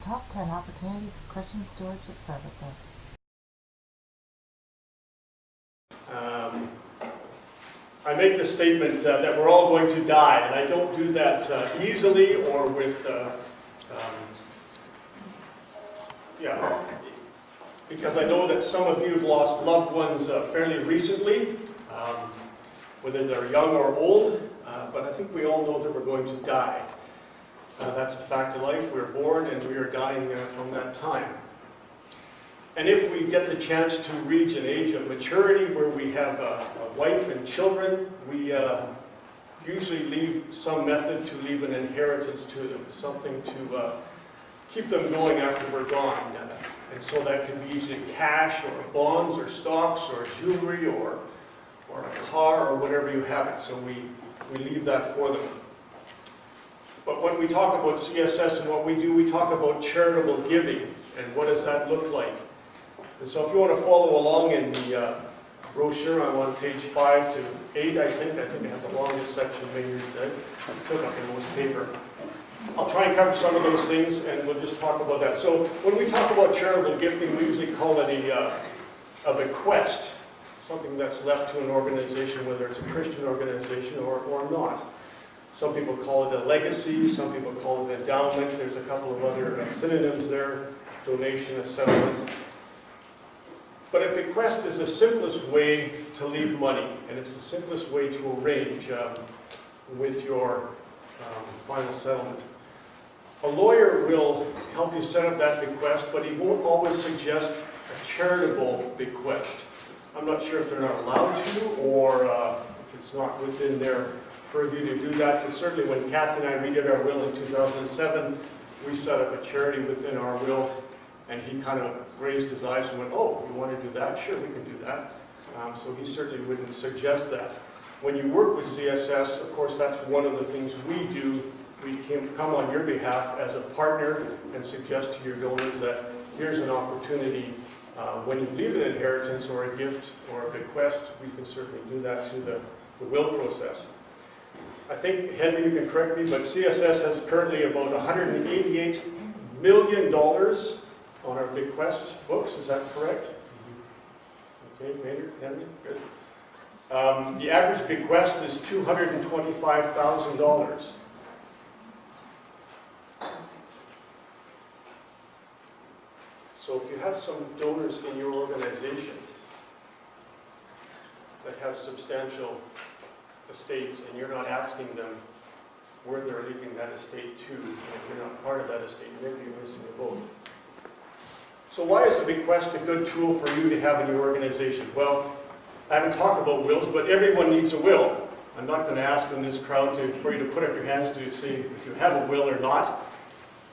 Top 10 opportunities for Christian stewardship services. I make the statement that we're all going to die, and I don't do that easily or with, because I know that some of you have lost loved ones fairly recently, whether they're young or old, but I think we all know that we're going to die. That's a fact of life. We're born and we are dying from that time. And if we get the chance to reach an age of maturity where we have a wife and children, we usually leave some method to leave an inheritance to them, something to keep them going after we're gone. And so that can be usually cash or bonds or stocks or jewelry or a car or whatever you have it. So we leave that for them. But when we talk about CSS and what we do, we talk about charitable giving. And what does that look like? And so if you want to follow along in the brochure, I'm on page 5 to 8, I think. I have the longest section, Maynard said. I took up the most paper. I'll try and cover some of those things, and we'll just talk about that. So when we talk about charitable gifting, we usually call it a bequest, something that's left to an organization, whether it's a Christian organization or not. Some people call it a legacy, some people call it endowment. There's a couple of other synonyms there, donation, a settlement. But a bequest is the simplest way to leave money, and it's the simplest way to arrange with your final settlement. A lawyer will help you set up that bequest, but he won't always suggest a charitable bequest. I'm not sure if they're not allowed to, or if it's not within their purview to do that, but certainly when Kathy and I redid our will in 2007, we set up a charity within our will, and he kind of raised his eyes and went, "Oh, you want to do that? Sure, we can do that." So he certainly wouldn't suggest that. When you work with CSS, of course, that's one of the things we do. We can come on your behalf as a partner and suggest to your donors that here's an opportunity. When you leave an inheritance or a gift or a bequest, we can certainly do that through the will process. I think, Henry, you can correct me, but CSS has currently about $188 million on our bequest books. Is that correct? Okay, Maynard, Henry, good. The average bequest is $225,000. So if you have some donors in your organization that have substantial estates and you're not asking them where they're leaving that estate to, and if you're not part of that estate, maybe you're missing a boat. So why is a bequest a good tool for you to have in your organization? Well, I haven't talked about wills, but everyone needs a will. I'm not going to ask in this crowd for you to put up your hands to see if you have a will or not,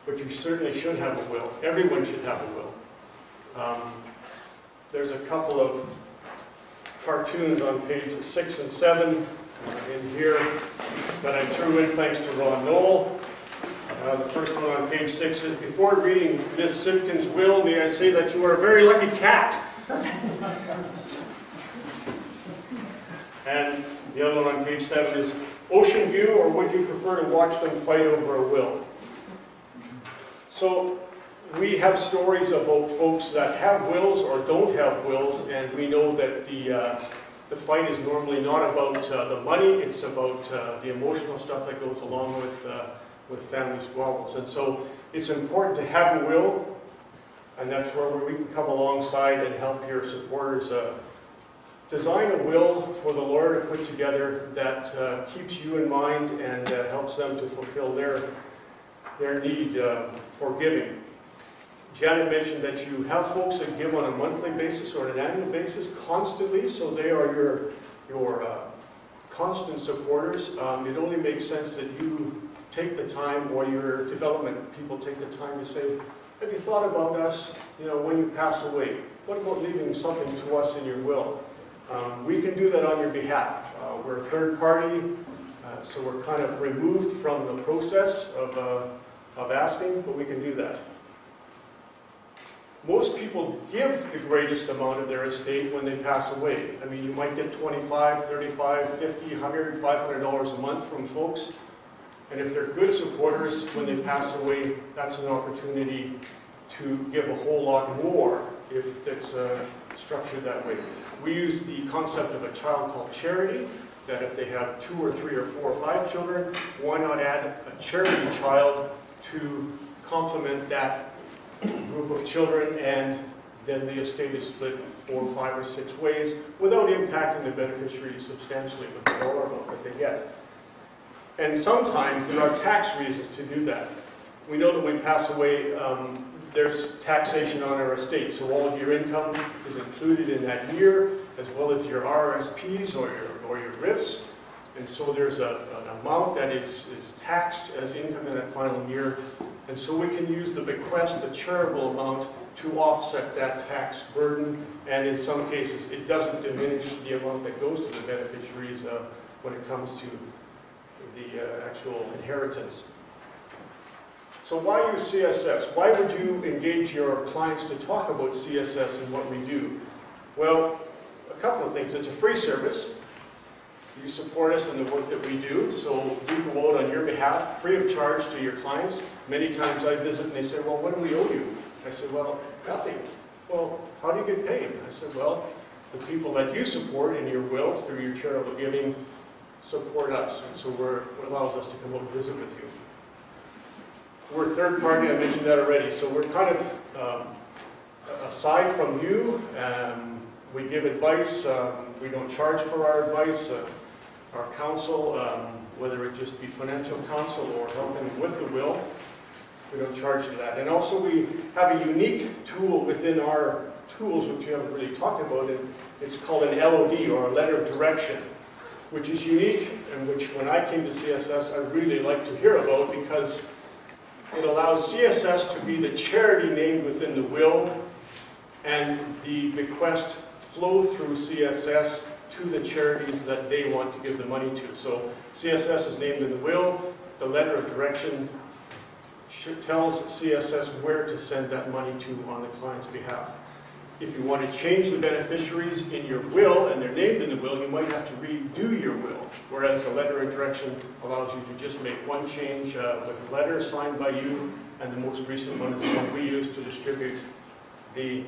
but you certainly should have a will. Everyone should have a will. There's a couple of cartoons on pages 6 and 7 in here that I threw in thanks to Ron Knoll. The first one on page 6 is, "Before reading Ms. Simpkins' will, may I say that you are a very lucky cat." And the other one on page 7 is, "Ocean view, or would you prefer to watch them fight over a will?" So we have stories about folks that have wills or don't have wills, and we know that the fight is normally not about the money, it's about the emotional stuff that goes along with family squabbles. And so it's important to have a will, and that's where we can come alongside and help your supporters design a will for the lawyer to put together that keeps you in mind and helps them to fulfill their need for giving. Janet mentioned that you have folks that give on a monthly basis or an annual basis constantly, so they are your constant supporters. It only makes sense that you take the time, or your development people take the time to say, "Have you thought about us, when you pass away? What about leaving something to us in your will?" We can do that on your behalf. We're a third party, so we're kind of removed from the process of asking, but we can do that. Most people give the greatest amount of their estate when they pass away. I mean, you might get $25, $35, $50, $100, $500 a month from folks. And if they're good supporters, when they pass away, that's an opportunity to give a whole lot more if it's structured that way. We use the concept of a child called charity, that if they have 2 or 3 or 4 or 5 children, why not add a charity child to complement that group of children, and then the estate is split 4, 5, or 6 ways without impacting the beneficiary substantially with the dollar amount that they get. And sometimes there are tax reasons to do that. We know that when we pass away, there's taxation on our estate, so all of your income is included in that year, as well as your RSPs or your RIFs. And so there's an amount that is taxed as income in that final year. And so we can use the bequest, the charitable amount, to offset that tax burden. And in some cases, it doesn't diminish the amount that goes to the beneficiaries when it comes to the actual inheritance. So why use CSS? Why would you engage your clients to talk about CSS and what we do? Well, a couple of things. It's a free service. You support us in the work that we do, so we go out on your behalf, free of charge to your clients. Many times I visit and they say, well, what do we owe you? I said, well, nothing. Well, how do you get paid? I said, well, the people that you support in your will, through your charitable giving, support us, and so it allows us to come out and visit with you. We're third party, I mentioned that already, so we're kind of aside from you. We give advice, we don't charge for our advice. Our counsel, whether it just be financial counsel or helping with the will, we don't charge for that. And also we have a unique tool within our tools, which we haven't really talked about, and it's called an LOD, or a letter of direction, which is unique, and which when I came to CSS I really like to hear about, because it allows CSS to be the charity named within the will, and the bequest flow through CSS to the charities that they want to give the money to. So CSS is named in the will. The letter of direction tells CSS where to send that money to on the client's behalf. If you want to change the beneficiaries in your will, and they're named in the will, you might have to redo your will, whereas the letter of direction allows you to just make one change with a letter signed by you, and the most recent one is the one we use to distribute the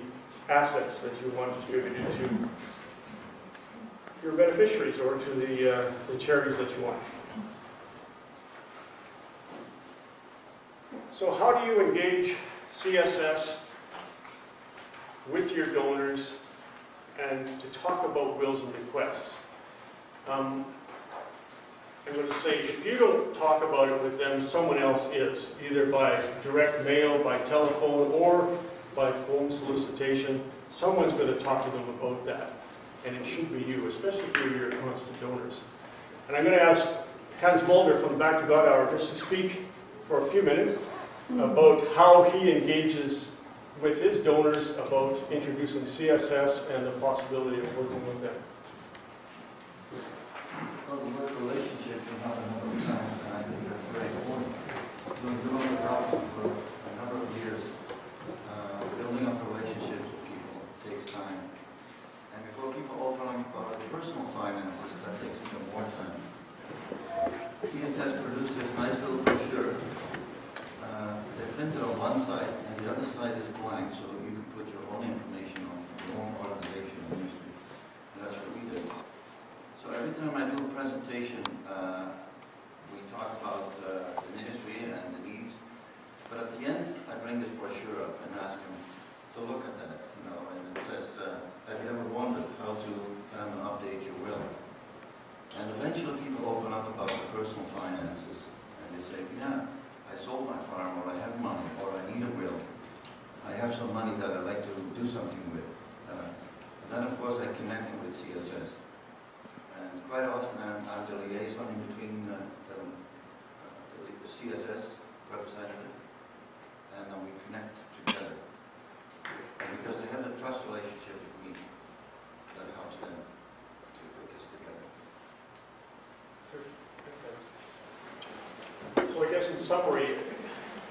assets that you want distributed to your beneficiaries or to the charities that you want. So how do you engage CSS with your donors and to talk about wills and bequests? I'm going to say, if you don't talk about it with them, someone else is, either by direct mail, by telephone, or by phone solicitation. Someone's going to talk to them about that, and it should be you, especially if you're your constant donors. And I'm going to ask Hans Mulder from Back to God Hour just to speak for a few minutes about how he engages with his donors about introducing CSS and the possibility of working with them. Well, the work relationship can happen a number of times, and I think that's very important. We've been doing the Broughton for a number of years. Building up relationships with people takes time. And before people open up about personal finances, that takes even more time. CSS produced this nice little brochure. They're printed on one side, and the other side is blank, so you can put your own information on your own organization or ministry. And that's what we did. So every time I do a presentation, we talk about the ministry and the needs. But at the end, I bring this brochure up and ask them to look at that, and it says, have you ever wondered how to update your will? And eventually people open up about their personal finances, and they say, yeah, I sold my farm, or I have money, or I need a will. I have some money that I'd like to do something with. And then of course I connect them with CSS. And quite often I'm the liaison in between the CSS representative, and then we connect together. And because they have the trust relationship with me, that helps them to put this together. So I guess in summary,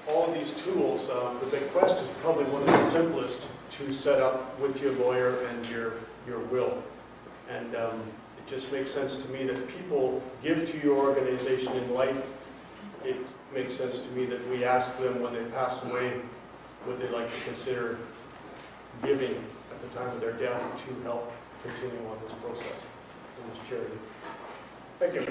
all of these tools, the bequest is probably one of the simplest to set up with your lawyer and your will. And it just makes sense to me that people give to your organization in life it makes sense to me that we ask them when they pass away, would they like to consider giving at the time of their death to help continue on this process in this charity. Thank you.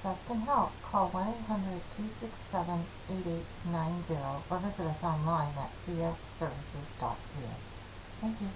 CSS can help. Call 1-800-267-8890 or visit us online at csservices.ca. Thank you.